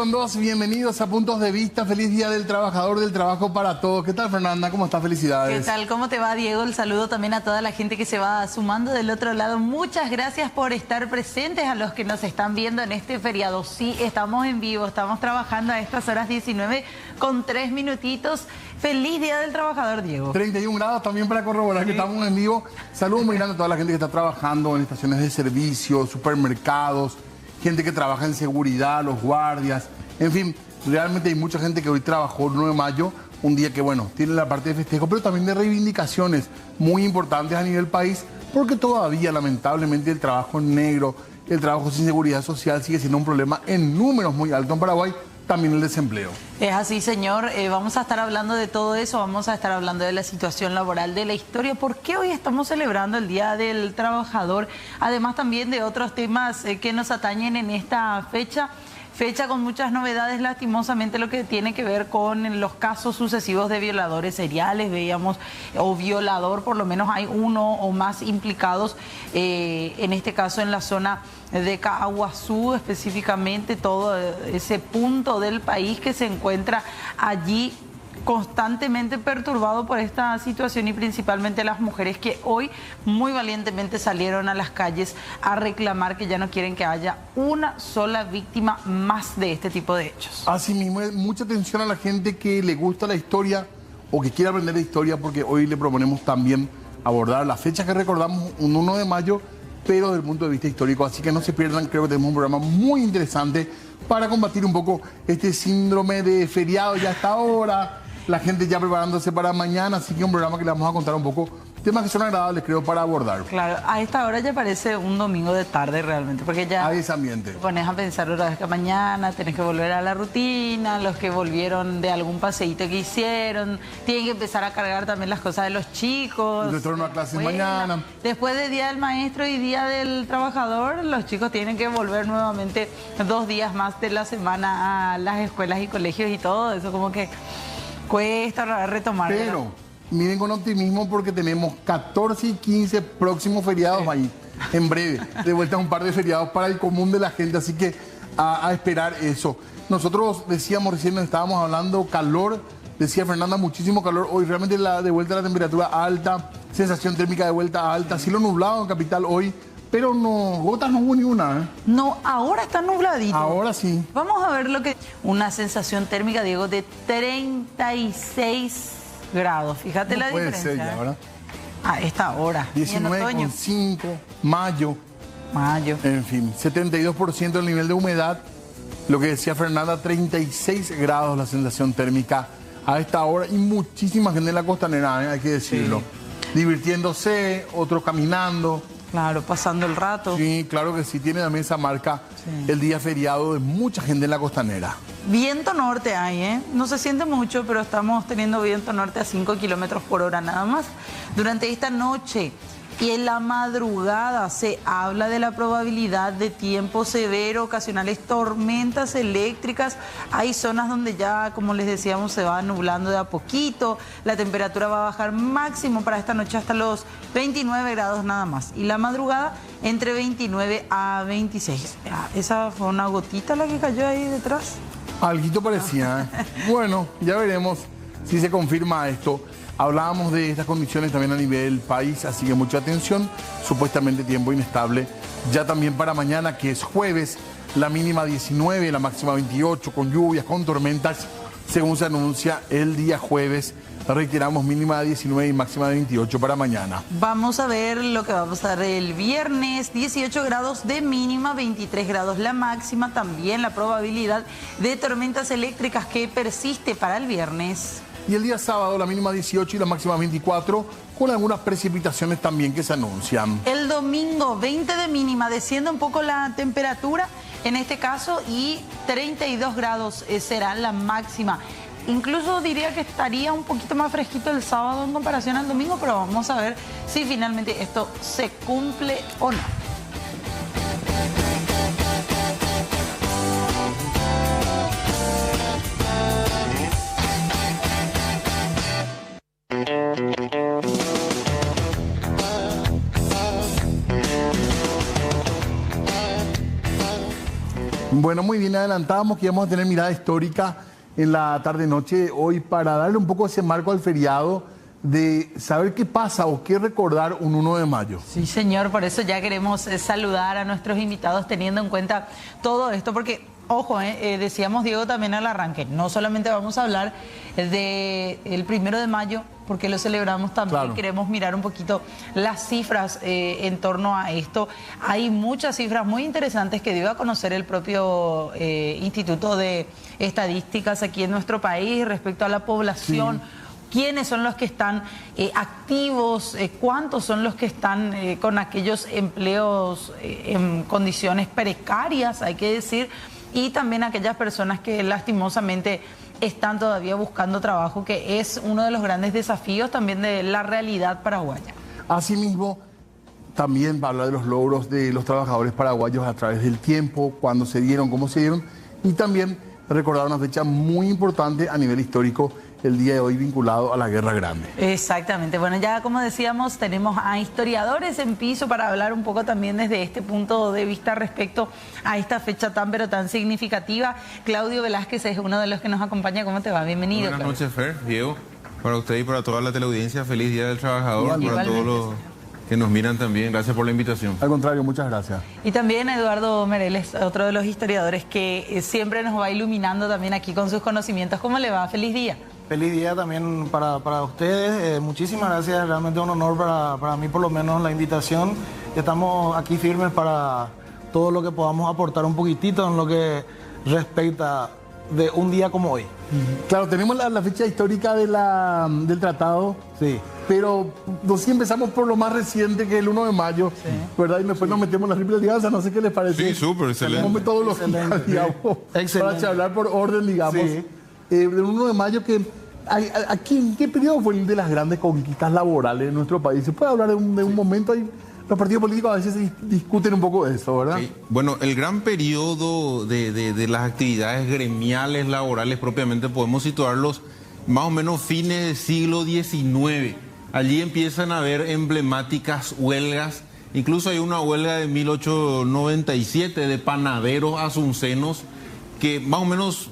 con dos, bienvenidos a Puntos de Vista. Feliz Día del Trabajador, del Trabajo para Todos. ¿Qué tal, Fernanda? ¿Cómo estás? Felicidades. ¿Qué tal? ¿Cómo te va, Diego? El saludo también a toda la gente que se va sumando del otro lado. Muchas gracias por estar presentes, a los que nos están viendo en este feriado. Sí, estamos en vivo, estamos trabajando a estas horas 19 con 3 minutitos. Feliz Día del Trabajador, Diego. 31 grados también para corroborar que estamos en vivo. Saludos muy grandes a toda la gente que está trabajando en estaciones de servicio, supermercados, gente que trabaja en seguridad, los guardias, en fin, realmente hay mucha gente que hoy trabajó el 9 de mayo, un día que, bueno, tiene la parte de festejo, pero también de reivindicaciones muy importantes a nivel país, porque todavía, lamentablemente, el trabajo en negro, el trabajo sin seguridad social sigue siendo un problema en números muy altos en Paraguay, también el desempleo. Es así, señor. Vamos a estar hablando de todo eso, vamos a estar hablando de la situación laboral, de la historia, por qué hoy estamos celebrando el Día del Trabajador, además también de otros temas que nos atañen en esta fecha con muchas novedades, lastimosamente, lo que tiene que ver con los casos sucesivos de violadores seriales, veíamos, o violador, por lo menos hay uno o más implicados, en este caso en la zona de Caaguazú, específicamente todo ese punto del país que se encuentra allí constantemente perturbado por esta situación, y principalmente las mujeres que hoy muy valientemente salieron a las calles a reclamar que ya no quieren que haya una sola víctima más de este tipo de hechos. Asimismo, mucha atención a la gente que le gusta la historia o que quiere aprender de historia, porque hoy le proponemos también abordar las fechas que recordamos, un 1 de mayo, pero desde el punto de vista histórico. Así que no se pierdan, creo que tenemos un programa muy interesante para combatir un poco este síndrome de feriado ya hasta ahora. La gente ya preparándose para mañana, así que un programa que le vamos a contar un poco temas que son agradables, creo, para abordar. Claro, a esta hora ya parece un domingo de tarde realmente, porque ya hay ese ambiente. Te pones a pensar otra vez que mañana tenés que volver a la rutina, los que volvieron de algún paseíto que hicieron, tienen que empezar a cargar también las cosas de los chicos. El retorno a clases mañana. Después de Día del Maestro y Día del Trabajador, los chicos tienen que volver nuevamente 2 días más de la semana a las escuelas y colegios y todo eso, como que cuesta retomar. Pero miren con optimismo, porque tenemos 14 y 15 próximos feriados ahí, en breve. De vuelta un par de feriados para el común de la gente, así que a esperar eso. Nosotros decíamos recién, estábamos hablando calor, decía Fernanda, muchísimo calor. Hoy realmente de vuelta la temperatura alta, sensación térmica de vuelta alta, cielo nublado en Capital hoy, pero no, gotas no hubo ni una, ¿eh? No, ahora está nubladito. Ahora sí. Vamos a ver lo que... Una sensación térmica, Diego, de 36 grados. Fíjate la diferencia. Puede ser ya, ¿verdad? A esta hora. 19,5, mayo. Mayo. En fin, 72% el nivel de humedad. Lo que decía Fernanda, 36 grados la sensación térmica a esta hora. Y muchísima gente en la costanera, ¿eh? Hay que decirlo. Sí. Divirtiéndose, otros caminando. Claro, pasando el rato. Sí, claro que sí, tiene también esa marca, sí, el día feriado de mucha gente en la costanera. Viento norte hay, ¿eh? No se siente mucho, pero estamos teniendo viento norte a 5 kilómetros por hora nada más. Durante esta noche y en la madrugada se habla de la probabilidad de tiempo severo, ocasionales tormentas eléctricas. Hay zonas donde ya, como les decíamos, se va nublando de a poquito. La temperatura va a bajar máximo para esta noche hasta los 29 grados nada más. Y la madrugada entre 29 a 26. Esa fue una gotita la que cayó ahí detrás. Alguito parecía, ¿eh? Bueno, ya veremos si se confirma esto. Hablábamos de estas condiciones también a nivel país, así que mucha atención. Supuestamente tiempo inestable. Ya también para mañana, que es jueves, la mínima 19, la máxima 28, con lluvias, con tormentas, según se anuncia el día jueves. Reiteramos, mínima de 19 y máxima de 28 para mañana. Vamos a ver lo que va a pasar el viernes. 18 grados de mínima, 23 grados la máxima. También la probabilidad de tormentas eléctricas que persiste para el viernes. Y el día sábado, la mínima 18 y la máxima 24, con algunas precipitaciones también que se anuncian. El domingo, 20 de mínima, desciende un poco la temperatura en este caso, y 32 grados será la máxima. Incluso diría que estaría un poquito más fresquito el sábado en comparación al domingo, pero vamos a ver si finalmente esto se cumple o no. Bueno, muy bien, adelantábamos que íbamos a tener mirada histórica en la tarde-noche hoy para darle un poco ese marco al feriado de saber qué pasa o qué recordar un 1 de mayo. Sí, señor, por eso ya queremos saludar a nuestros invitados teniendo en cuenta todo esto, porque, ojo, decíamos Diego también al arranque, no solamente vamos a hablar del 1 de mayo, porque lo celebramos también, claro. Queremos mirar un poquito las cifras en torno a esto. Hay muchas cifras muy interesantes que dio a conocer el propio Instituto de Estadísticas aquí en nuestro país respecto a la población. Sí. ¿Quiénes son los que están activos? ¿Cuántos son los que están con aquellos empleos en condiciones precarias, hay que decir? Y también aquellas personas que lastimosamente están todavía buscando trabajo, que es uno de los grandes desafíos también de la realidad paraguaya. Asimismo, también va a hablar de los logros de los trabajadores paraguayos a través del tiempo, cuándo se dieron, cómo se dieron, y también recordar una fecha muy importante a nivel histórico, el día de hoy vinculado a la Guerra Grande. Exactamente. Bueno, ya como decíamos, tenemos a historiadores en piso para hablar un poco también desde este punto de vista respecto a esta fecha tan pero tan significativa. Claudio Velázquez es uno de los que nos acompaña. ¿Cómo te va? Bienvenido. Buenas noches, Fer, Diego. Para usted y para toda la teleaudiencia, feliz Día del Trabajador. Para todos los que nos miran también, gracias por la invitación. Al contrario, muchas gracias. Y también Eduardo Mereles, otro de los historiadores que siempre nos va iluminando también aquí con sus conocimientos. ¿Cómo le va? Feliz día. Feliz día también para ustedes. Muchísimas gracias, realmente un honor para mí por lo menos la invitación. Estamos aquí firmes para todo lo que podamos aportar un poquitito en lo que respecta de un día como hoy. Claro, tenemos la fecha histórica del tratado, sí, pero sí empezamos por lo más reciente, que es el 1 de mayo, sí, ¿verdad? Y después nos metemos en la triple alianza, no sé qué les parece. Sí, súper, excelente. Como metodología, digamos, para charlar por orden, digamos. Sí. Del 1 de mayo, que aquí, ¿en qué periodo fue el de las grandes conquistas laborales en nuestro país? ¿Se puede hablar de un momento ahí? Los partidos políticos a veces discuten un poco de eso, ¿verdad? Sí. Bueno, el gran periodo de las actividades gremiales, laborales, propiamente podemos situarlos más o menos fines del siglo XIX. Allí empiezan a haber emblemáticas huelgas. Incluso hay una huelga de 1897 de panaderos asuncenos que más o menos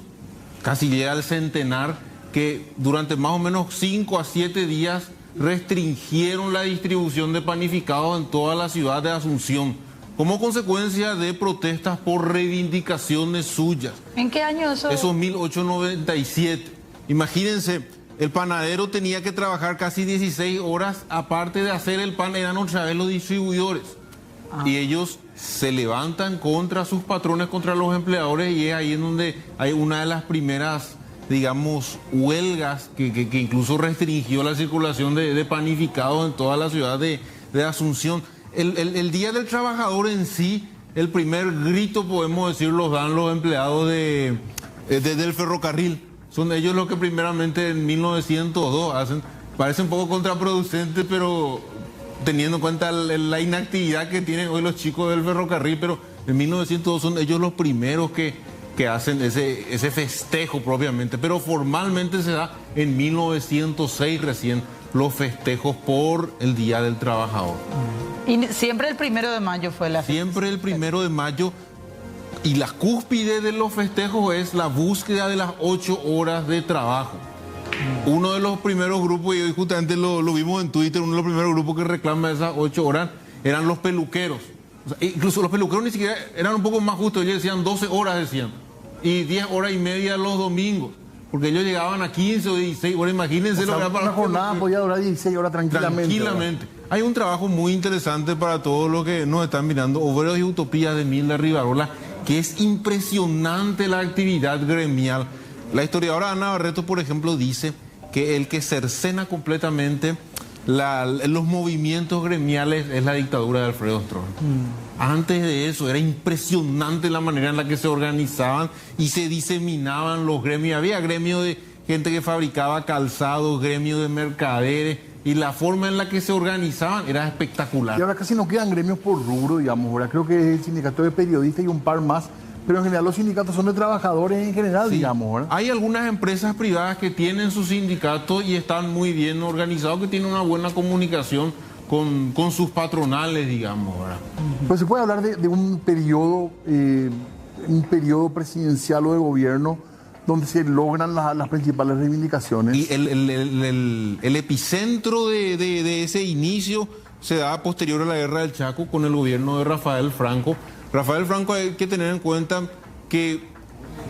casi llega al centenar, que durante más o menos 5 a 7 días restringieron la distribución de panificados en toda la ciudad de Asunción, como consecuencia de protestas por reivindicaciones suyas. ¿En qué año eso? Eso es 1897. Imagínense, el panadero tenía que trabajar casi 16 horas, aparte de hacer el pan, eran otra vez los distribuidores. Y ellos se levantan contra sus patrones, contra los empleadores, y es ahí en donde hay una de las primeras, digamos, huelgas que incluso restringió la circulación de panificados en toda la ciudad de Asunción. El Día del Trabajador en sí, el primer grito, podemos decir, los dan los empleados del ferrocarril. Son ellos los que primeramente en 1902 hacen. Parece un poco contraproducente, pero teniendo en cuenta la inactividad que tienen hoy los chicos del ferrocarril, pero en 1902 son ellos los primeros que hacen ese festejo propiamente, pero formalmente se da en 1906 recién los festejos por el Día del Trabajador. Y siempre el 1 de mayo fue la fecha. Siempre el 1 de mayo, y la cúspide de los festejos es la búsqueda de las 8 horas de trabajo. Uno de los primeros grupos, y hoy justamente lo vimos en Twitter, uno de los primeros grupos que reclama esas 8 horas eran los peluqueros. O sea, incluso los peluqueros ni siquiera eran un poco más justos, ellos decían 12 horas, decían, y 10 horas y media los domingos, porque ellos llegaban a 15 o 16 horas, imagínense, o sea, lo que era para una jornada podía durar 16 horas tranquilamente. Tranquilamente. Hay un trabajo muy interesante para todos los que nos están mirando, Obreros y Utopías de Milda Rivarola, que es impresionante la actividad gremial. La historiadora Ana Barreto, por ejemplo, dice que el que cercena completamente los movimientos gremiales es la dictadura de Alfredo Stroessner. Antes de eso era impresionante la manera en la que se organizaban y se diseminaban los gremios. Había gremios de gente que fabricaba calzados, gremios de mercaderes, y la forma en la que se organizaban era espectacular. Y ahora casi no quedan gremios por rubro, digamos. Ahora creo que es el sindicato de periodistas y un par más, pero en general los sindicatos son de trabajadores en general, sí, digamos, ¿verdad? Hay algunas empresas privadas que tienen su sindicato y están muy bien organizados, que tienen una buena comunicación con sus patronales, digamos, ¿verdad? Pues se puede hablar de un periodo un periodo presidencial o de gobierno donde se logran las principales reivindicaciones. Y el epicentro de ese inicio se da posterior a la Guerra del Chaco con el gobierno de Rafael Franco. Rafael Franco, hay que tener en cuenta que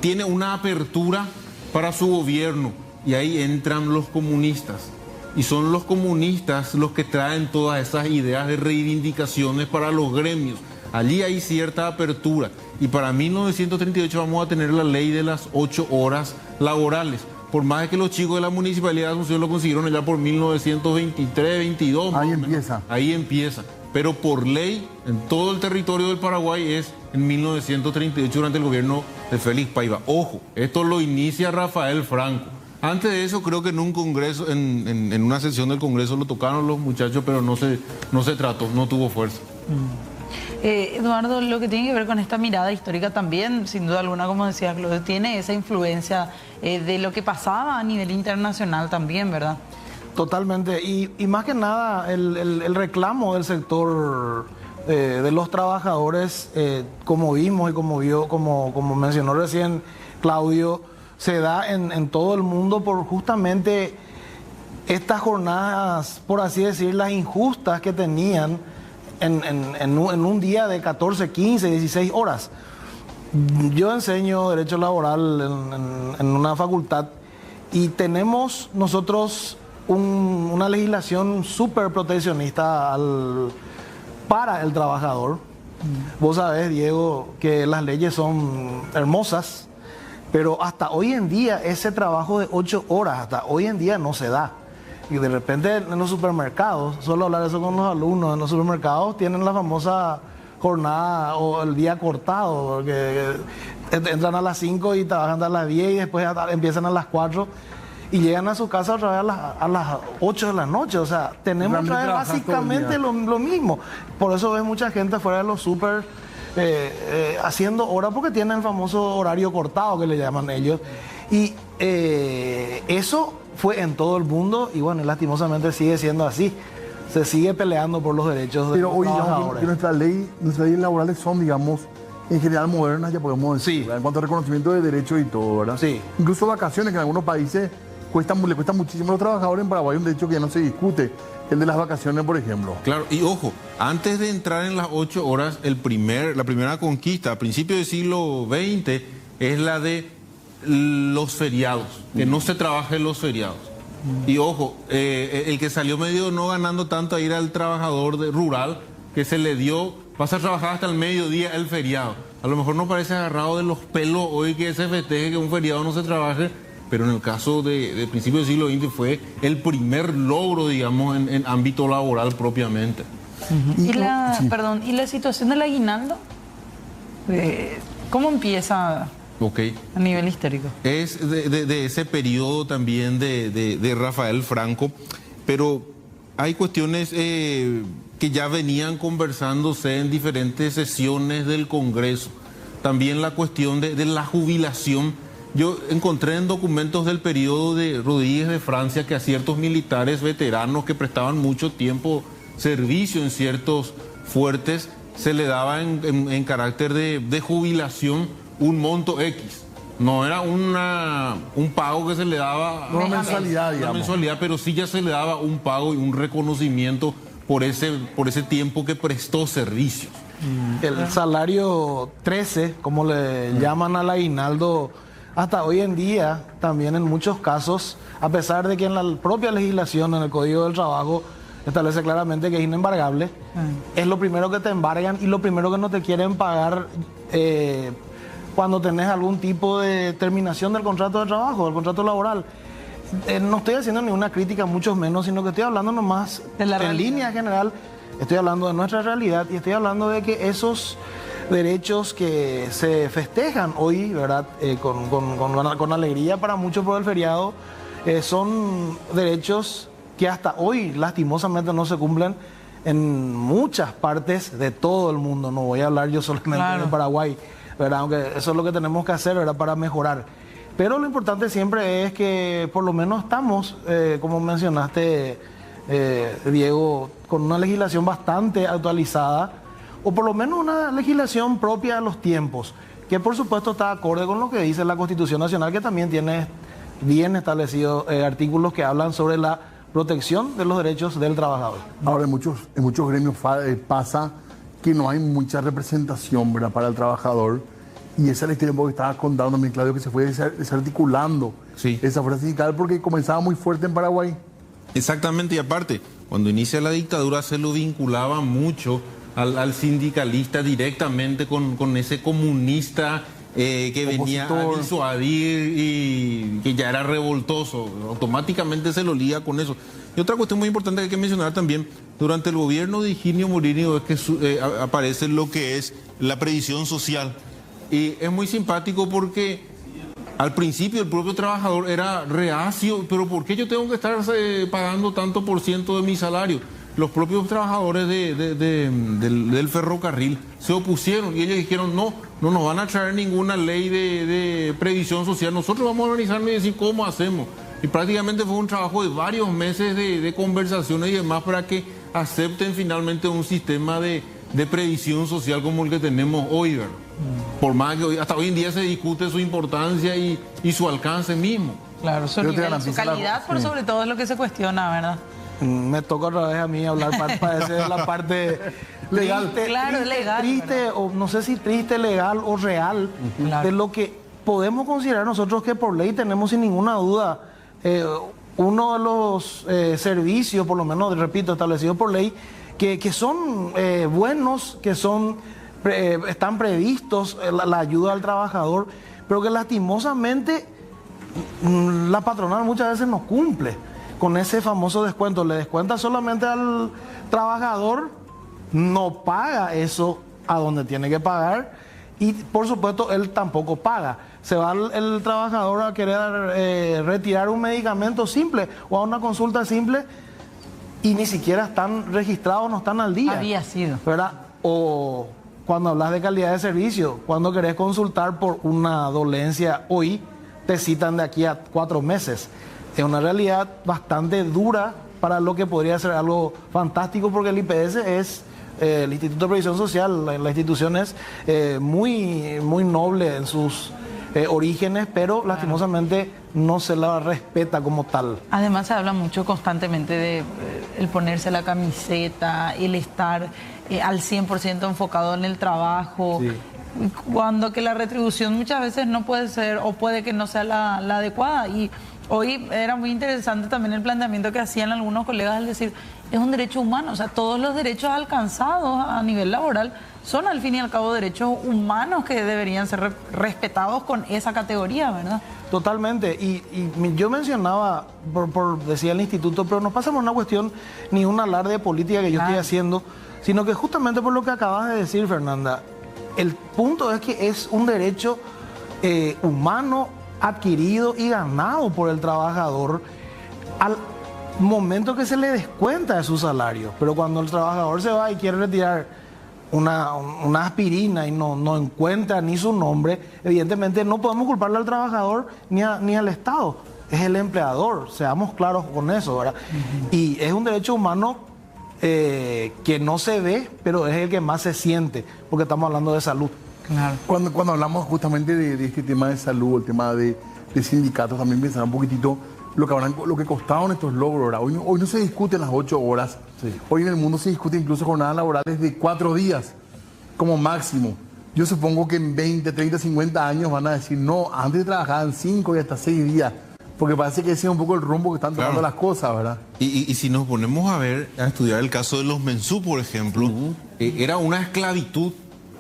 tiene una apertura para su gobierno y ahí entran los comunistas. Y son los comunistas los que traen todas esas ideas de reivindicaciones para los gremios. Allí hay cierta apertura. Y para 1938 vamos a tener la ley de las 8 horas laborales. Por más de que los chicos de la Municipalidad de Asunción lo consiguieron allá por 1923, 22. Ahí empieza. Ahí empieza. Pero por ley, en todo el territorio del Paraguay es en 1938 durante el gobierno de Félix Paiva. Ojo, esto lo inicia Rafael Franco. Antes de eso creo que en un congreso, en una sesión del Congreso lo tocaron los muchachos, pero no se trató, no tuvo fuerza. Eduardo, lo que tiene que ver con esta mirada histórica también, sin duda alguna, como decía Claudio, tiene esa influencia de lo que pasaba a nivel internacional también, ¿verdad? Totalmente, y más que nada el reclamo del sector de los trabajadores, como vimos y como mencionó recién Claudio, se da en todo el mundo por justamente estas jornadas, por así decirlas, injustas que tenían en un día de 14, 15, 16 horas. Yo enseño Derecho Laboral en una facultad y tenemos nosotros una legislación súper proteccionista para el trabajador. Vos sabés, Diego, que las leyes son hermosas, pero hasta hoy en día ese trabajo de 8 horas, hasta hoy en día no se da. Y de repente en los supermercados, suelo hablar eso con los alumnos, en los supermercados tienen la famosa jornada o el día cortado, que entran a las 5 y trabajan a las 10 y después empiezan a las 4 y llegan a su casa otra vez a las 8 de la noche. O sea, tenemos otra vez básicamente lo mismo. Por eso ves mucha gente fuera de los super haciendo horas porque tienen el famoso horario cortado que le llaman ellos. Y eso fue en todo el mundo y bueno, lastimosamente sigue siendo así. Se sigue peleando por los derechos de los trabajadores. Pero hoy, digamos, nuestras leyes laborales son, digamos, en general modernas, ya podemos decir, sí, en cuanto a reconocimiento de derechos y todo, ¿verdad? Sí. Incluso vacaciones, que en algunos países le cuesta muchísimo a los trabajadores. En Paraguay hay un derecho que ya no se discute, el de las vacaciones, por ejemplo. Claro, y ojo, antes de entrar en las 8 horas, la primera conquista a principios del siglo XX es la de los feriados, que no se trabaje los feriados. Y ojo, el que salió medio no ganando tanto ahí era el trabajador rural, que se le dio, vas a trabajar hasta el mediodía el feriado. A lo mejor no parece agarrado de los pelos hoy que se festeje que un feriado no se trabaje, pero en el caso de principios del siglo XX fue el primer logro, digamos, en ámbito laboral propiamente. ¿Y la situación del aguinaldo? ¿Cómo empieza a nivel histórico? Es de ese periodo también de Rafael Franco, pero hay cuestiones que ya venían conversándose en diferentes sesiones del Congreso. También la cuestión de la jubilación. Yo encontré en documentos del periodo de Rodríguez de Francia que a ciertos militares veteranos que prestaban mucho tiempo servicio en ciertos fuertes se le daba en carácter de jubilación un monto X. No era un pago que se le daba... No una mensualidad, digamos. Una mensualidad, pero sí ya se le daba un pago y un reconocimiento por ese tiempo que prestó servicios. El salario 13, como le llaman al aguinaldo, hasta hoy en día, también en muchos casos, a pesar de que en la propia legislación, en el Código del Trabajo, establece claramente que es inembargable, es lo primero que te embargan y lo primero que no te quieren pagar cuando tenés algún tipo de terminación del contrato de trabajo, del contrato laboral. No estoy haciendo ninguna crítica, mucho menos, sino que estoy hablando nomás en línea general, estoy hablando de nuestra realidad y estoy hablando de que esos derechos que se festejan hoy, ¿verdad? Con alegría para muchos por el feriado, son derechos que hasta hoy lastimosamente no se cumplen en muchas partes de todo el mundo. No voy a hablar yo solamente de Paraguay, ¿verdad? Aunque eso es lo que tenemos que hacer, ¿verdad? Para mejorar. Pero lo importante siempre es que por lo menos estamos, como mencionaste, Diego, con una legislación bastante actualizada, o por lo menos una legislación propia de los tiempos, que por supuesto está acorde con lo que dice la Constitución Nacional, que también tiene bien establecidos artículos que hablan sobre la protección de los derechos del trabajador. Ahora, en muchos gremios pasa que no hay mucha representación, ¿verdad?, para el trabajador. Y esa es la historia que estabas contando también, Claudio, que se fue desarticulando esa fuerza sindical porque comenzaba muy fuerte en Paraguay. Exactamente, y aparte, cuando inicia la dictadura se lo vinculaba mucho al sindicalista directamente con ese comunista que venía a disuadir y que ya era revoltoso. Automáticamente se lo liga con eso. Y otra cuestión muy importante que hay que mencionar también, durante el gobierno de Higinio Morínigo es que aparece lo que es la previsión social. Y es muy simpático porque al principio el propio trabajador era reacio, pero ¿por qué yo tengo que estar pagando tanto por ciento de mi salario? Los propios trabajadores del ferrocarril se opusieron y ellos dijeron no nos van a traer ninguna ley de previsión social, nosotros vamos a organizarnos y decir cómo hacemos. Y prácticamente fue un trabajo de varios meses de conversaciones y demás para que acepten finalmente un sistema de previsión social como el que tenemos hoy, ¿verdad? Por más que hasta hoy en día se discute su importancia y su alcance mismo. Claro, su nivel, su calidad, por sobre todo es lo que se cuestiona, ¿verdad? Me toca otra vez a mí hablar para decir la parte legal. Triste, o no sé si triste, legal o real, de lo que podemos considerar nosotros que por ley tenemos sin ninguna duda uno de los servicios, por lo menos, repito, establecidos por ley, que son buenos, que son están previstos, la ayuda al trabajador, pero que lastimosamente la patronal muchas veces no cumple con ese famoso descuento. Le descuenta solamente al trabajador, no paga eso a donde tiene que pagar y por supuesto él tampoco paga. Se va el trabajador a querer retirar un medicamento simple o a una consulta simple y ni siquiera están registrados, no están al día. Había sido. ¿Verdad? O cuando hablas de calidad de servicio, cuando querés consultar por una dolencia hoy, te citan de aquí a 4 meses. Es una realidad bastante dura para lo que podría ser algo fantástico, porque el IPS es, el Instituto de Previsión Social, la institución es muy noble en sus orígenes, pero lastimosamente no se la respeta como tal. Además se habla mucho constantemente de el ponerse la camiseta, el estar al 100% enfocado en el trabajo, cuando que la retribución muchas veces no puede ser o puede que no sea la adecuada. Y hoy era muy interesante también el planteamiento que hacían algunos colegas al decir, es un derecho humano, o sea, todos los derechos alcanzados a nivel laboral son al fin y al cabo derechos humanos que deberían ser respetados con esa categoría, ¿verdad? Totalmente, y yo mencionaba, por decía el instituto, pero no pasa por una cuestión ni un alarde política que yo estoy haciendo, sino que justamente por lo que acabas de decir, Fernanda, el punto es que es un derecho humano adquirido y ganado por el trabajador al momento que se le descuenta de su salario. Pero cuando el trabajador se va y quiere retirar una aspirina y no encuentra ni su nombre, evidentemente no podemos culparle al trabajador ni al Estado. Es el empleador, seamos claros con eso, ¿verdad? Y es un derecho humano que no se ve, pero es el que más se siente, porque estamos hablando de salud. Claro. Cuando hablamos justamente de este tema de salud, el tema de sindicatos, también pensar un poquitito lo que costaron estos logros. ¿Verdad? Hoy no se discuten las 8 horas. Hoy en el mundo se discute incluso jornadas laborales de 4 días como máximo. Yo supongo que en 20, 30, 50 años van a decir, no, antes trabajaban 5 y hasta 6 días. Porque parece que ese es un poco el rumbo que están tomando las cosas, ¿verdad? Y si nos ponemos a estudiar el caso de los mensú, por ejemplo, era una esclavitud.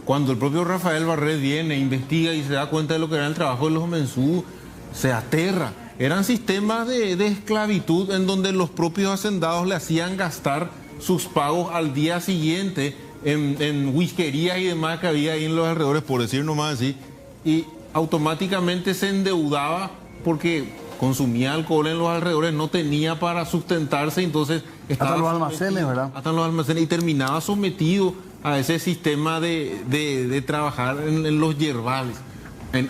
Cuando el propio Rafael Barret viene, investiga y se da cuenta de lo que era el trabajo de los mensú, se aterra. Eran sistemas de esclavitud en donde los propios hacendados le hacían gastar sus pagos al día siguiente en whiskerías y demás que había ahí en los alrededores, por decir nomás así, y automáticamente se endeudaba porque consumía alcohol en los alrededores, no tenía para sustentarse, entonces estaba hasta los almacenes, ¿verdad? Hasta los almacenes, y terminaba sometido a ese sistema de trabajar en los yerbales.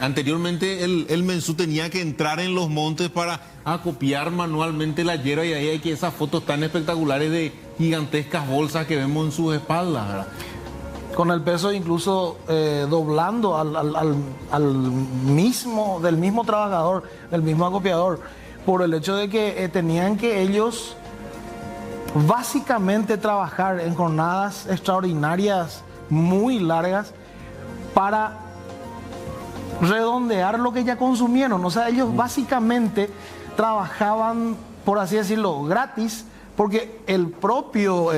Anteriormente el mensú tenía que entrar en los montes para acopiar manualmente la hierba, y ahí hay que esas fotos tan espectaculares de gigantescas bolsas que vemos en sus espaldas, ¿verdad? con el peso incluso doblando del mismo trabajador, del mismo acopiador, por el hecho de que tenían que ellos básicamente trabajar en jornadas extraordinarias muy largas para redondear lo que ya consumieron. O sea, ellos básicamente trabajaban, por así decirlo, gratis, porque el propio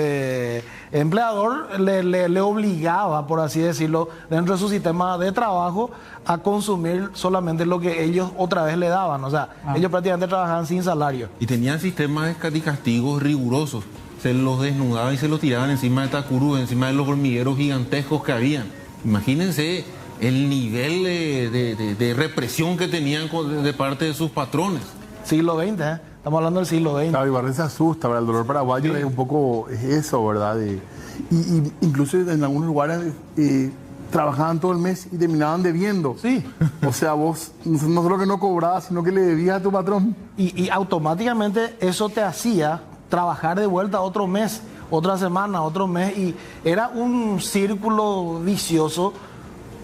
empleador le obligaba, por así decirlo, dentro de su sistema de trabajo, a consumir solamente lo que ellos otra vez le daban. O sea, ellos prácticamente trabajaban sin salario. Y tenían sistemas de castigos rigurosos. Se los desnudaban y se los tiraban encima de Tacurú, encima de los hormigueros gigantescos que habían. Imagínense el nivel de represión que tenían de parte de sus patrones. Siglo XX, ¿eh? Estamos hablando del siglo XX. Claro, y Barret se asusta, ¿verdad? El dolor paraguayo es un poco eso, ¿verdad? Y incluso en algunos lugares trabajaban todo el mes y terminaban debiendo. Sí. O sea, vos no solo que no cobrabas, sino que le debías a tu patrón. Y automáticamente eso te hacía trabajar de vuelta otro mes, otra semana, otro mes. Y era un círculo vicioso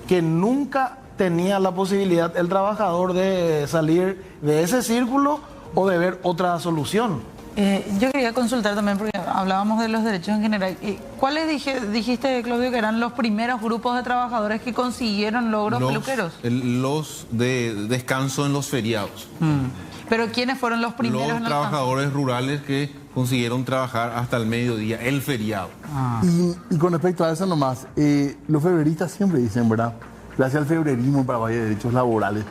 que nunca tenía la posibilidad el trabajador de salir de ese círculo o de ver otra solución. Yo quería consultar también, porque hablábamos de los derechos en general. ¿Cuáles dijiste, Claudio, que eran los primeros grupos de trabajadores que consiguieron logros peluqueros? Los de descanso en los feriados. ¿Pero quiénes fueron los primeros? Los trabajadores rurales que consiguieron trabajar hasta el mediodía, el feriado. Y con respecto a eso nomás, los febreristas siempre dicen, ¿verdad? Gracias al febrerismo en Paraguay de derechos laborales.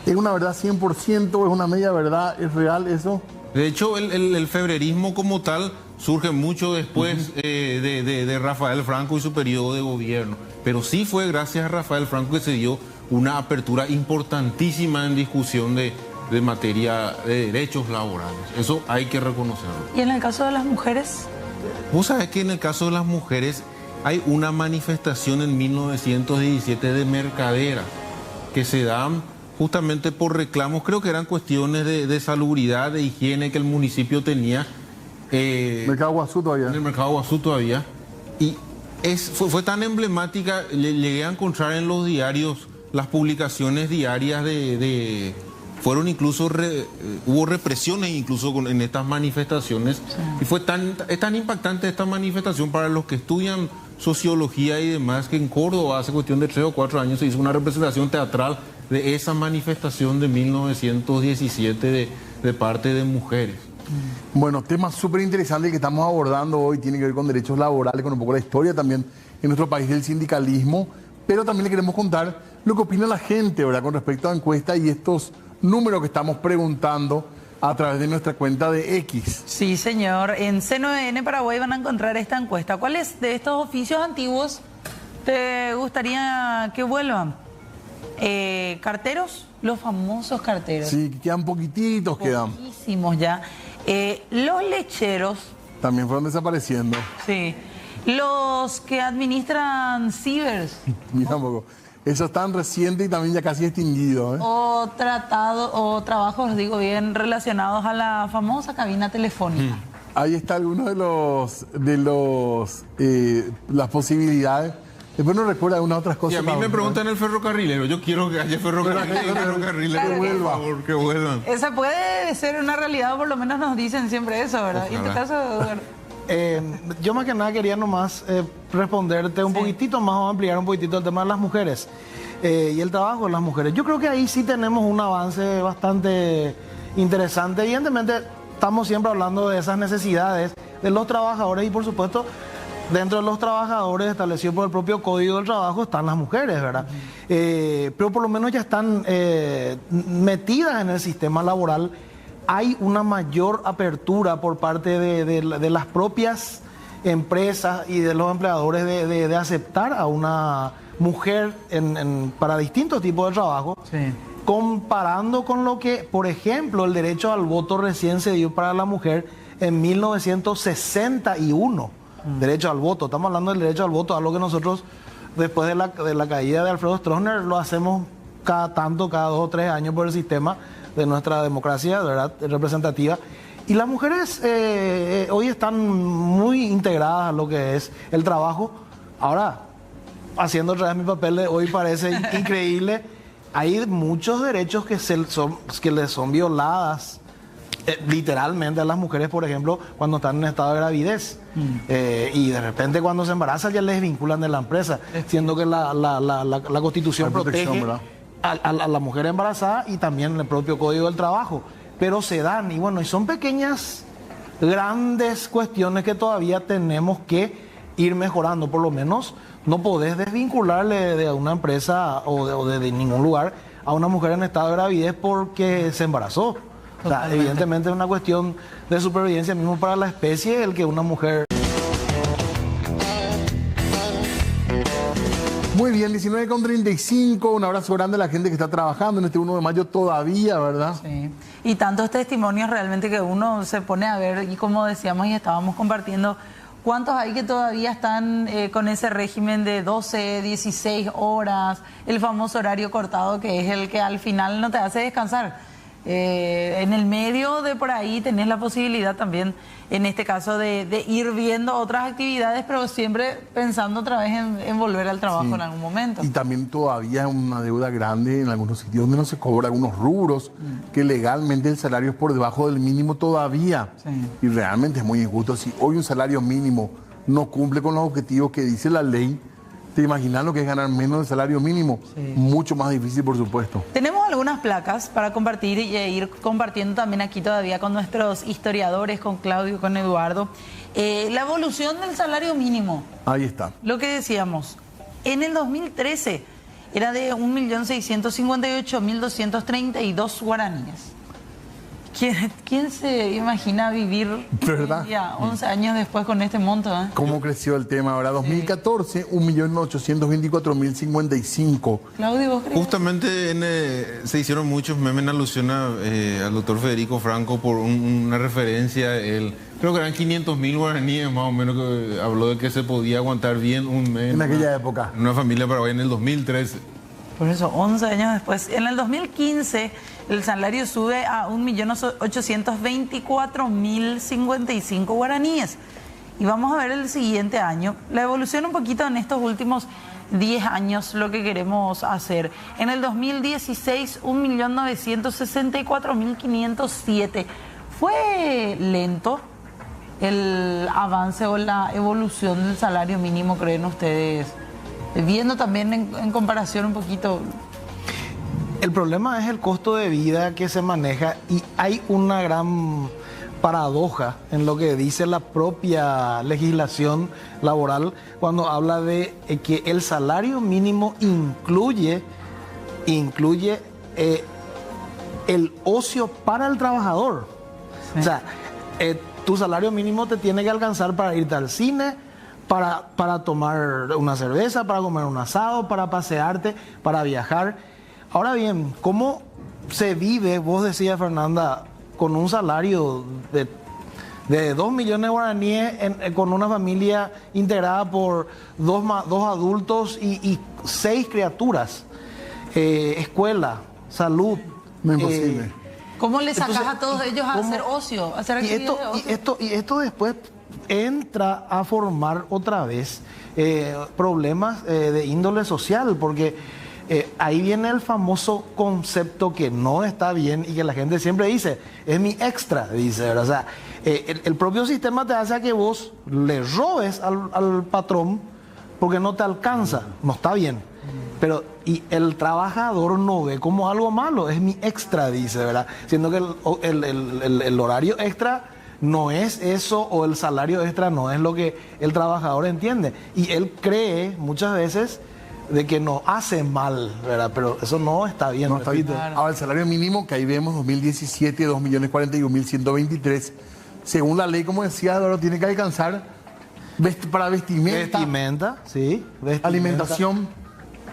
¿Es una verdad 100%? ¿Es una media verdad? ¿Es real eso? De hecho, el febrerismo como tal surge mucho después de Rafael Franco y su periodo de gobierno. Pero sí fue gracias a Rafael Franco que se dio una apertura importantísima en discusión de materia de derechos laborales. Eso hay que reconocerlo. ¿Y en el caso de las mujeres? Vos sabés que en el caso de las mujeres hay una manifestación en 1917 de mercaderas que se dan justamente por reclamos, creo que eran cuestiones de salubridad, de higiene que el municipio tenía. Mercado Guazú todavía. En el Mercado Guazú todavía. Y fue tan emblemática, llegué a encontrar en los diarios las publicaciones diarias fueron incluso, hubo represiones incluso en estas manifestaciones. Sí. Y es tan impactante esta manifestación para los que estudian sociología y demás, que en Córdoba hace cuestión de 3 o 4 años se hizo una representación teatral de esa manifestación de 1917 de parte de mujeres. Bueno, tema súper interesante que estamos abordando hoy tiene que ver con derechos laborales, con un poco la historia también en nuestro país del sindicalismo, pero también le queremos contar lo que opina la gente, ¿verdad?, con respecto a la encuesta y estos números que estamos preguntando a través de nuestra cuenta de X. Sí, señor. En C9N Paraguay van a encontrar esta encuesta. ¿Cuáles de estos oficios antiguos te gustaría que vuelvan? Carteros, los famosos carteros. Sí, quedan poquititos, quedan. Poquísimos ya. Los lecheros. También fueron desapareciendo. Sí. Los que administran cibers. Mira un poco. Eso es tan reciente y también ya casi extinguido, ¿eh? O trabajos, digo bien, relacionados a la famosa cabina telefónica. Ahí está alguno de las posibilidades. Después no recuerda algunas otras cosas. Y a mí me preguntan el ferrocarrilero. Yo quiero que haya ferrocarrilero. Claro, por favor, que vuelvan. Esa puede ser una realidad, o por lo menos nos dicen siempre eso, ¿verdad? Ojalá. Y en tu caso, Eduardo. Yo más que nada quería nomás responderte un poquitito más o ampliar un poquitito el tema de las mujeres y el trabajo de las mujeres. Yo creo que ahí sí tenemos un avance bastante interesante. Evidentemente estamos siempre hablando de esas necesidades de los trabajadores y por supuesto dentro de los trabajadores establecidos por el propio Código del Trabajo están las mujeres, ¿verdad? Pero por lo menos ya están metidas en el sistema laboral. Hay una mayor apertura por parte de las propias empresas y de los empleadores de aceptar a una mujer para distintos tipos de trabajo, sí, comparando con lo que, por ejemplo, el derecho al voto recién se dio para la mujer en 1961. Derecho al voto, estamos hablando del derecho al voto, algo que nosotros después de la caída de Alfredo Stroessner lo hacemos cada 2 o 3 años por el sistema de nuestra democracia, ¿verdad?, representativa. Y las mujeres hoy están muy integradas a lo que es el trabajo. Ahora, haciendo otra vez mi papel de hoy parece increíble, hay muchos derechos que les son violadas literalmente a las mujeres, por ejemplo, cuando están en estado de gravidez. Y de repente cuando se embarazan ya les vinculan de la empresa, siendo que la Constitución protege a la mujer embarazada y también el propio Código del Trabajo. Pero se dan, y bueno, y son pequeñas, grandes cuestiones que todavía tenemos que ir mejorando. Por lo menos no podés desvincularle de una empresa o de ningún lugar a una mujer en estado de gravidez porque se embarazó. O sea, evidentemente es una cuestión de supervivencia mismo para la especie el que una mujer... Muy bien, 19:35, un abrazo grande a la gente que está trabajando en este 1 de mayo todavía, ¿verdad? Sí, y tantos testimonios realmente que uno se pone a ver, y como decíamos y estábamos compartiendo, ¿cuántos hay que todavía están con ese régimen de 12, 16 horas, el famoso horario cortado que es el que al final no te hace descansar? En el medio de por ahí tenés la posibilidad también, en este caso, de ir viendo otras actividades, pero siempre pensando otra vez en volver al trabajo en algún momento. Y también todavía es una deuda grande en algunos sitios donde no se cobra algunos rubros, que legalmente el salario es por debajo del mínimo todavía. Y realmente es muy injusto. Si hoy un salario mínimo no cumple con los objetivos que dice la ley, ¿te imaginas lo que es ganar menos del salario mínimo? Mucho más difícil, por supuesto. Tenemos algunas placas para compartir y ir compartiendo también aquí todavía con nuestros historiadores, con Claudio, con Eduardo. La evolución del salario mínimo. Ahí está. Lo que decíamos, en el 2013 era de 1.658.232 guaraníes. ¿Quién se imagina vivir ya 11 años después con este monto? ¿Cómo creció el tema ahora? 2014, 1.824.055. Claudio, ¿vos crees? Justamente se hicieron muchos memes en alusión al doctor Federico Franco por una referencia. Creo que eran 500.000 guaraníes más o menos, que habló de que se podía aguantar bien un mes. En aquella época. En una familia paraguaya en el 2013. Por eso, 11 años después. En el 2015, el salario sube a 1.824.055 guaraníes. Y vamos a ver el siguiente año. La evolución un poquito en estos últimos 10 años, lo que queremos hacer. En el 2016, 1.964.507. ¿Fue lento el avance o la evolución del salario mínimo, creen ustedes? Viendo también en comparación un poquito. El problema es el costo de vida que se maneja y hay una gran paradoja en lo que dice la propia legislación laboral cuando habla de que el salario mínimo incluye el ocio para el trabajador. O sea, tu salario mínimo te tiene que alcanzar para irte al cine, para tomar una cerveza, para comer un asado, para pasearte, para viajar. Ahora bien, ¿cómo se vive, vos decías, Fernanda, con un salario de 2 millones de guaraníes con una familia integrada por dos adultos y 6 criaturas? Escuela, salud. No es imposible. ¿Cómo le sacas a todos ellos a hacer ocio, a hacer actividades de ocio? Y esto después entra a formar otra vez problemas de índole social, porque ahí viene el famoso concepto que no está bien y que la gente siempre dice, es mi extra, dice, ¿verdad? O sea, el propio sistema te hace a que vos le robes al patrón porque no te alcanza, no está bien. Pero y el trabajador no ve como algo malo, es mi extra, dice, ¿verdad? Siendo que el horario extra no es eso, o el salario extra no es lo que el trabajador entiende. Y él cree muchas veces de que no hace mal, ¿verdad? Pero eso no está bien. No está bien. Ahora, el salario mínimo, que ahí vemos 2017, 2.041.123, según la ley, como decía Eduardo, tiene que alcanzar para vestimenta. Vestimenta, sí. Vestimenta, alimentación.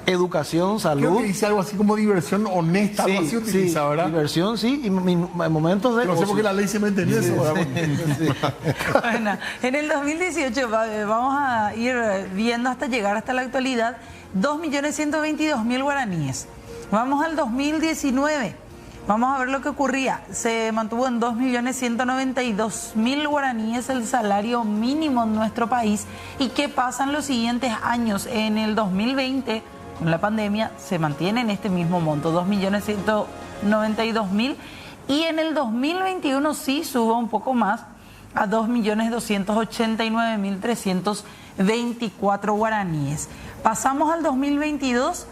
Educación, salud. Creo que dice algo así como diversión honesta, algo así utiliza, ¿verdad? Diversión, sí, y momentos de... No sé por qué la ley se mete en eso, ¿verdad? Bueno, en el 2018 vamos a ir viendo hasta llegar hasta la actualidad, 2.122.000 guaraníes. Vamos al 2019, Vamos a ver lo que ocurría. Se mantuvo en 2.192.000 guaraníes el salario mínimo en nuestro país. ¿Y qué pasa en los siguientes años? En el 2020, con la pandemia, se mantiene en este mismo monto, 2.192.000. Y en el 2021 sí sube un poco más, a 2.289.324 guaraníes. Pasamos al 2022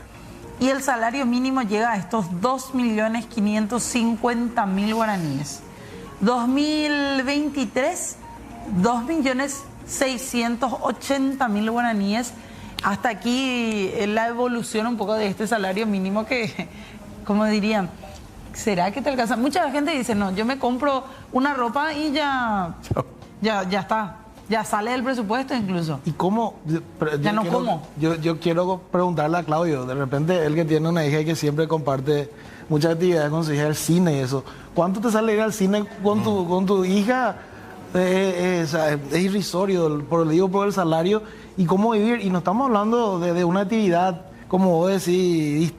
y el salario mínimo llega a estos 2.550.000 guaraníes. 2023, 2.680.000 guaraníes. Hasta aquí la evolución un poco de este salario mínimo que, como dirían, ¿será que te alcanza? Mucha gente dice, no, yo me compro una ropa y ya está. Ya sale del presupuesto incluso. ¿Y cómo? Ya no como. Yo quiero preguntarle a Claudio, de repente él que tiene una hija y que siempre comparte muchas actividades con su hija, el cine y eso. ¿Cuánto te sale ir al cine con tu hija? Es irrisorio, por el salario. ¿Y cómo vivir? Y no estamos hablando de una actividad, como vos decís,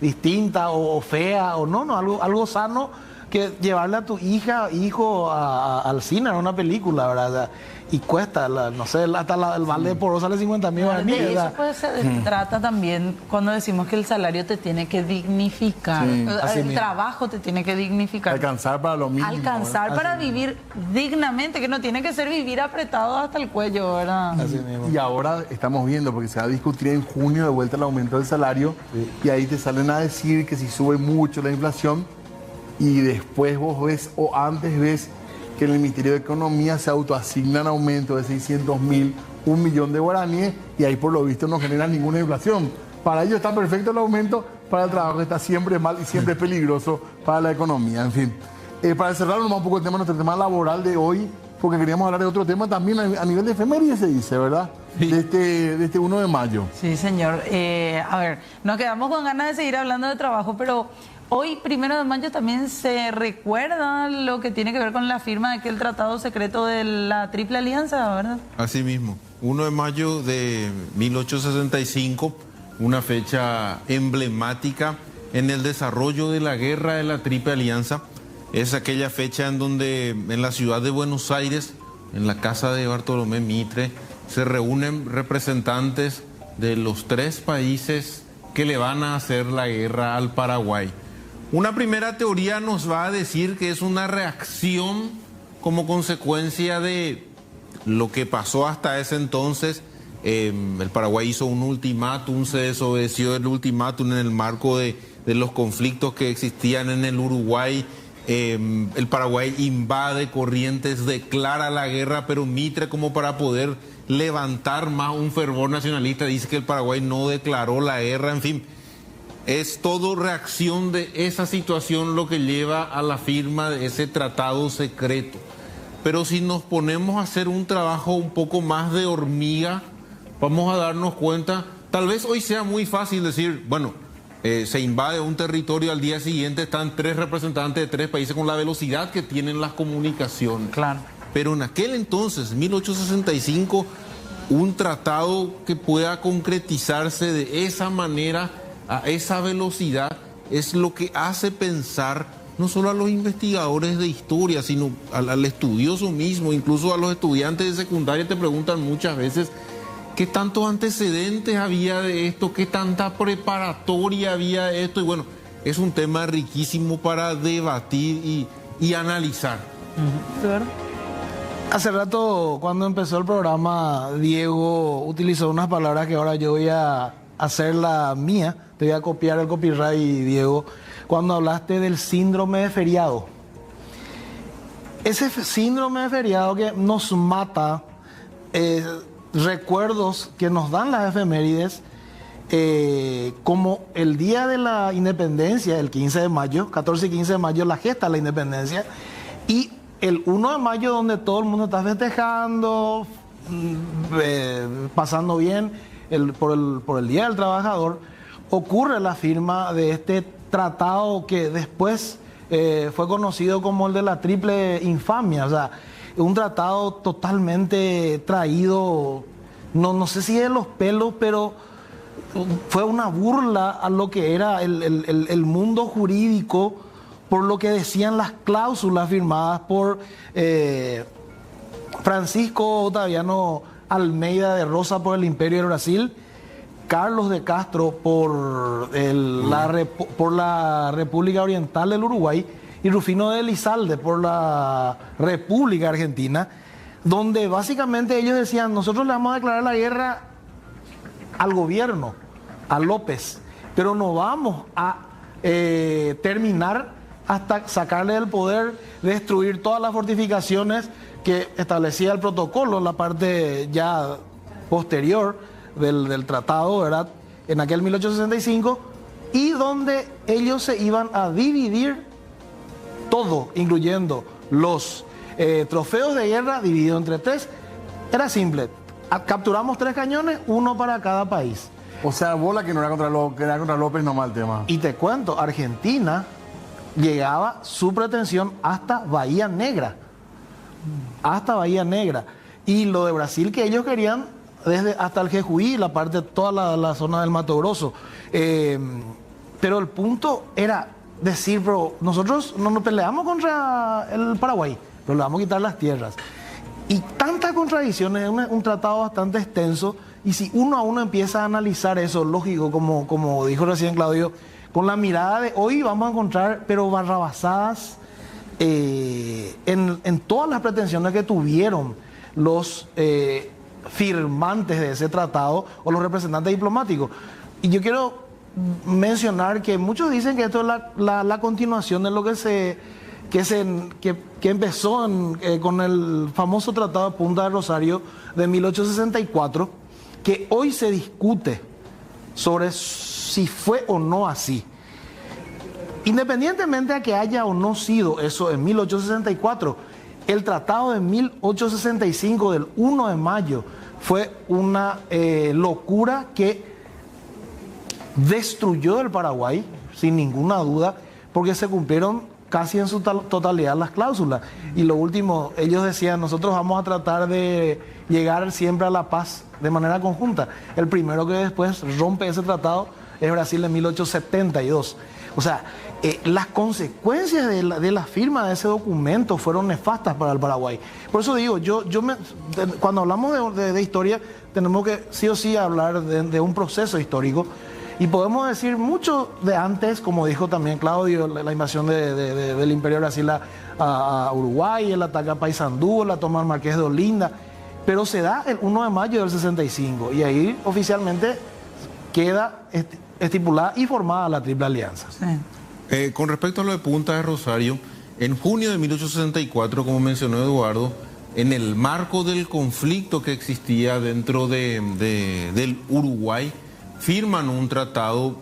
distinta o fea, o no, algo sano, que llevarle a tu hijo al cine, a una película, ¿verdad? O sea, y cuesta, no sé, hasta el balde de poro sale 50.000 guaraníes. De eso pues se trata también cuando decimos que el salario te tiene que dignificar. El trabajo te tiene que dignificar. Alcanzar para lo mínimo. Alcanzar para vivir dignamente, que no tiene que ser vivir apretado hasta el cuello, ¿verdad? Así mismo. Y ahora estamos viendo, porque se va a discutir en junio de vuelta el aumento del salario, y ahí te salen a decir que si sube mucho la inflación, y después vos ves, o antes ves, que en el Ministerio de Economía se autoasignan aumento de 600.000, 1 millón de guaraníes, y ahí por lo visto no genera ninguna inflación. Para ellos está perfecto el aumento, para el trabajo está siempre mal y siempre peligroso para la economía. En fin, para cerrar nomás un poco el tema, nuestro tema laboral de hoy, porque queríamos hablar de otro tema también a nivel de efemérides, se dice, ¿verdad? Sí. De este 1 de mayo. Sí, señor. A ver, nos quedamos con ganas de seguir hablando de trabajo, pero hoy, 1 de mayo, también se recuerda lo que tiene que ver con la firma de aquel tratado secreto de la Triple Alianza, ¿verdad? Así mismo. 1 de mayo de 1865, una fecha emblemática en el desarrollo de la guerra de la Triple Alianza. Es aquella fecha en donde en la ciudad de Buenos Aires, en la casa de Bartolomé Mitre, se reúnen representantes de los 3 países que le van a hacer la guerra al Paraguay. Una primera teoría nos va a decir que es una reacción como consecuencia de lo que pasó hasta ese entonces. El Paraguay hizo un ultimátum, se desobedeció el ultimátum en el marco de los conflictos que existían en el Uruguay. El Paraguay invade Corrientes, declara la guerra, pero Mitre, como para poder levantar más un fervor nacionalista, dice que el Paraguay no declaró la guerra. En fin, es todo reacción de esa situación lo que lleva a la firma de ese tratado secreto. Pero si nos ponemos a hacer un trabajo un poco más de hormiga, vamos a darnos cuenta, tal vez hoy sea muy fácil decir, bueno, se invade un territorio, al día siguiente están 3 representantes de 3 países con la velocidad que tienen las comunicaciones. Claro. Pero en aquel entonces, 1865, un tratado que pueda concretizarse de esa manera, a esa velocidad, es lo que hace pensar no solo a los investigadores de historia, sino al estudioso mismo, incluso a los estudiantes de secundaria te preguntan muchas veces qué tantos antecedentes había de esto, qué tanta preparatoria había de esto, y bueno, es un tema riquísimo para debatir y analizar. Claro. Hace rato, cuando empezó el programa, Diego utilizó unas palabras que ahora yo voy a hacer la mía. Te voy a copiar el copyright, Diego, cuando hablaste del síndrome de feriado. Ese síndrome de feriado que nos mata recuerdos que nos dan las efemérides, como el día de la independencia, el 15 de mayo, 14 y 15 de mayo, la gesta de la independencia, y el 1 de mayo, donde todo el mundo está festejando, pasando bien por el Día del Trabajador, ocurre la firma de este tratado que después fue conocido como el de la triple infamia. O sea, un tratado totalmente traído, no sé si de los pelos, pero fue una burla a lo que era el mundo jurídico por lo que decían las cláusulas firmadas por Francisco Otaviano Almeida de Rosa por el Imperio del Brasil, Carlos de Castro por la República Oriental del Uruguay y Rufino de Elizalde por la República Argentina, donde básicamente ellos decían, nosotros le vamos a declarar la guerra al gobierno, a López, pero no vamos a terminar hasta sacarle del poder, destruir todas las fortificaciones que establecía el protocolo, la parte ya posterior del tratado, ¿verdad? En aquel 1865, y donde ellos se iban a dividir todo, incluyendo los trofeos de guerra dividido entre 3. Era simple, capturamos 3 cañones, uno para cada país. O sea, bola que no era contra López nomás el tema. Y te cuento, Argentina llegaba su pretensión hasta Bahía Negra. Hasta Bahía Negra. Y lo de Brasil que ellos querían desde hasta el Jejuí, la parte, toda la zona del Mato Grosso. Pero el punto era decir, bro, nosotros no nos peleamos contra el Paraguay, pero le vamos a quitar las tierras. Y tantas contradicciones, es un tratado bastante extenso, y si uno a uno empieza a analizar eso, lógico, como dijo recién Claudio, con la mirada de hoy vamos a encontrar, pero barrabasadas en todas las pretensiones que tuvieron los firmantes de ese tratado o los representantes diplomáticos. Y yo quiero mencionar que muchos dicen que esto es la continuación de lo que empezó con el famoso Tratado de Punta del Rosario de 1864, que hoy se discute sobre si fue o no así. Independientemente de que haya o no sido eso en 1864, el Tratado de 1865 del 1 de mayo fue una locura que destruyó el Paraguay, sin ninguna duda, porque se cumplieron casi en su totalidad las cláusulas. Y lo último, ellos decían, nosotros vamos a tratar de llegar siempre a la paz de manera conjunta. El primero que después rompe ese tratado es Brasil en 1872. O sea, las consecuencias de la firma de ese documento fueron nefastas para el Paraguay. Por eso digo, cuando hablamos de historia, tenemos que sí o sí hablar de un proceso histórico. Y podemos decir mucho de antes, como dijo también Claudio, la invasión del Imperio de Brasil a Uruguay, el ataque a Paysandú, la toma del Marqués de Olinda, pero se da el 1 de mayo del 65 y ahí oficialmente queda estipulada y formada la Triple Alianza. Sí. Con respecto a lo de Punta de Rosario, en junio de 1864, como mencionó Eduardo, en el marco del conflicto que existía dentro del Uruguay, firman un tratado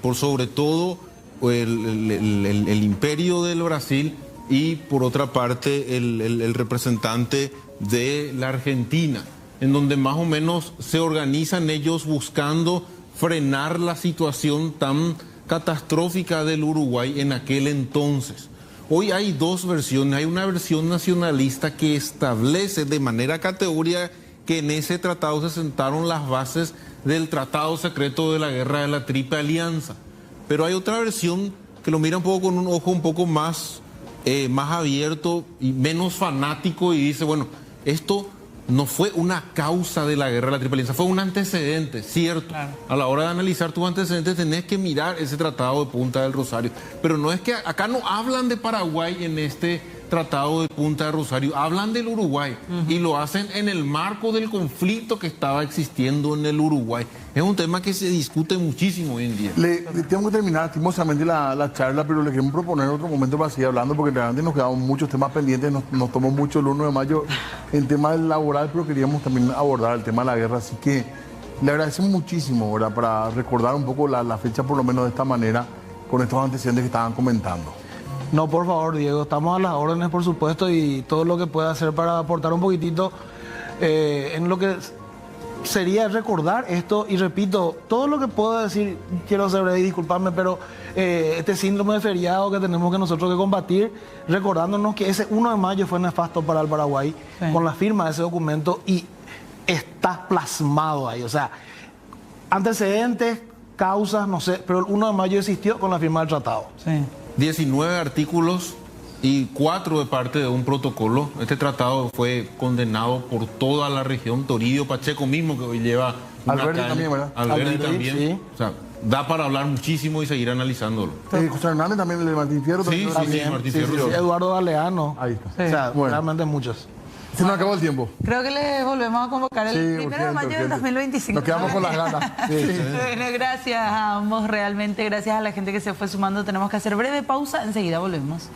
por sobre todo el Imperio del Brasil y por otra parte el representante de la Argentina, en donde más o menos se organizan ellos buscando frenar la situación tan catastrófica del Uruguay en aquel entonces. Hoy hay dos versiones, hay una versión nacionalista que establece de manera categórica que en ese tratado se sentaron las bases del tratado secreto de la guerra de la Triple Alianza. Pero hay otra versión que lo mira un poco con un ojo un poco más abierto y menos fanático y dice, bueno, esto no fue una causa de la guerra de la Triple Alianza, fue un antecedente, cierto. Claro. A la hora de analizar tus antecedentes tenés que mirar ese tratado de Punta del Rosario. Pero no es que acá no hablan de Paraguay en este tratado de Punta de Rosario, hablan del Uruguay y lo hacen en el marco del conflicto que estaba existiendo en el Uruguay. Es un tema que se discute muchísimo hoy en día. Tengo que terminar lastimosamente la charla, pero le queremos proponer otro momento para seguir hablando porque realmente nos quedaban muchos temas pendientes, nos tomó mucho el 1 de mayo en tema laboral, pero queríamos también abordar el tema de la guerra, así que le agradecemos muchísimo, ¿verdad? Para recordar un poco la fecha por lo menos de esta manera con estos antecedentes que estaban comentando. No, por favor, Diego, estamos a las órdenes, por supuesto, y todo lo que pueda hacer para aportar un poquitito en lo que sería recordar esto. Y repito, todo lo que puedo decir, quiero ser breve y disculparme, pero este síndrome de feriado que tenemos que nosotros que combatir, recordándonos que ese 1 de mayo fue nefasto para el Paraguay, sí, con la firma de ese documento, y está plasmado ahí. O sea, antecedentes, causas, no sé, pero el 1 de mayo existió con la firma del tratado. Sí. 19 artículos y 4 de parte de un protocolo. Este tratado fue condenado por toda la región. Toribio Pacheco mismo, que hoy lleva una Alberti calle. también, ¿verdad? Alberti Alberti, también. sí. O sea, da para hablar muchísimo y seguir analizándolo. José Hernández también, el de Martín Fierro. Sí, también. sí, Martín Fierro. Sí, Eduardo Galeano. Ahí está. O sea, Bueno. realmente muchos. Se nos acabó el tiempo. Creo que le volvemos a convocar el Sí, 1 de urgente, mayo del urgente. 2025. Nos quedamos con las ganas. Sí. Bueno, gracias a ambos, realmente, gracias a la gente que se fue sumando. Tenemos que hacer breve pausa, enseguida volvemos.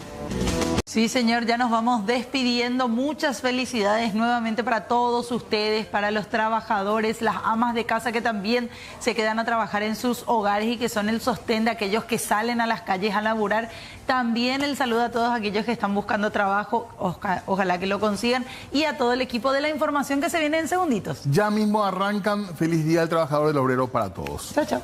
Sí, señor, ya nos vamos despidiendo. Muchas felicidades nuevamente para todos ustedes, para los trabajadores, las amas de casa que también se quedan a trabajar en sus hogares y que son el sostén de aquellos que salen a las calles a laburar. También el saludo a todos aquellos que están buscando trabajo, ojalá que lo consigan, y a todo el equipo de la información que se viene en segunditos. Ya mismo arrancan. Feliz Día del Trabajador y del Obrero para todos. Chao, chao.